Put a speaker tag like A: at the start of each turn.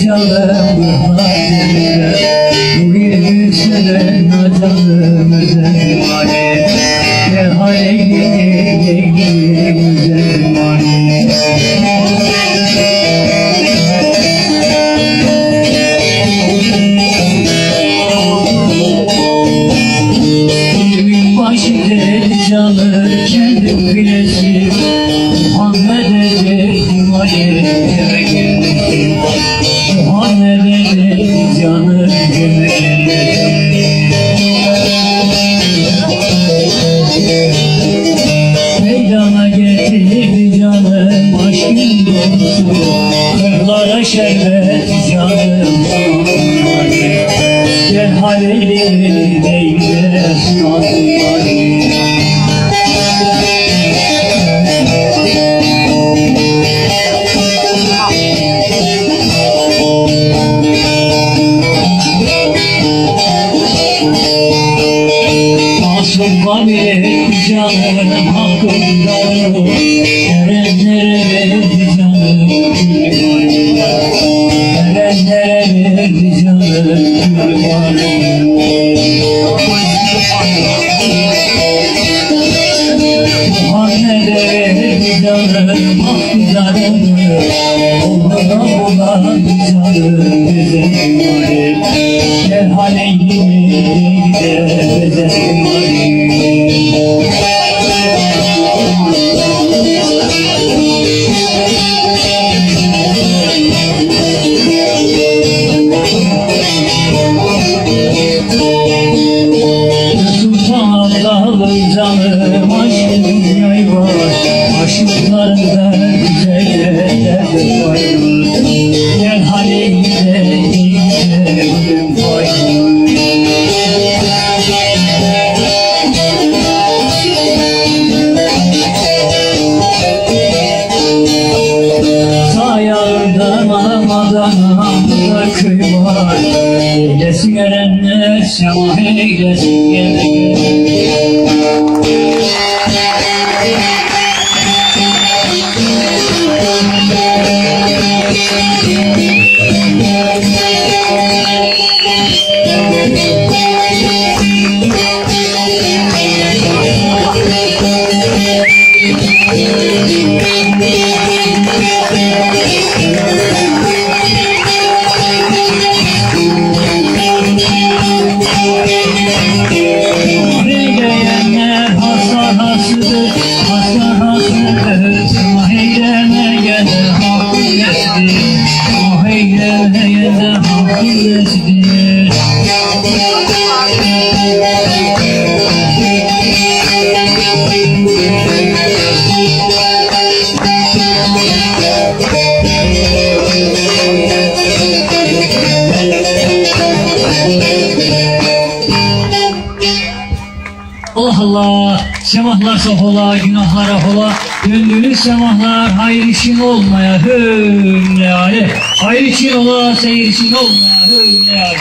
A: canım bu gülüşünden canım özel mani ne hale gelir güzel mani. Canı kendim bilesim Muhammed'e eve geldim Muhammed'e canı meydana getirdi canım aşkın dolusu kırlara şerbet canım gel halleri değmez nazları. Masum canım hakkında erenlere verdi canım erenlere verdi canım Muhammed'e verdi canım hakkılarını onlara olan canım bezerim gel haleyimi de bezerim Sultanlarım canım aşkın yayvar aşıklarında güzeller var gel haleyde ölüm var. Sayardan Ramazan'da köy var eylesin erenler semah eylesin gelenler. Allah Allah, semahlar sohola, günahlara hola, döndünüz semahlar, hayır işin olmaya, hülle hayır için ola, seyir için olmaya, hülle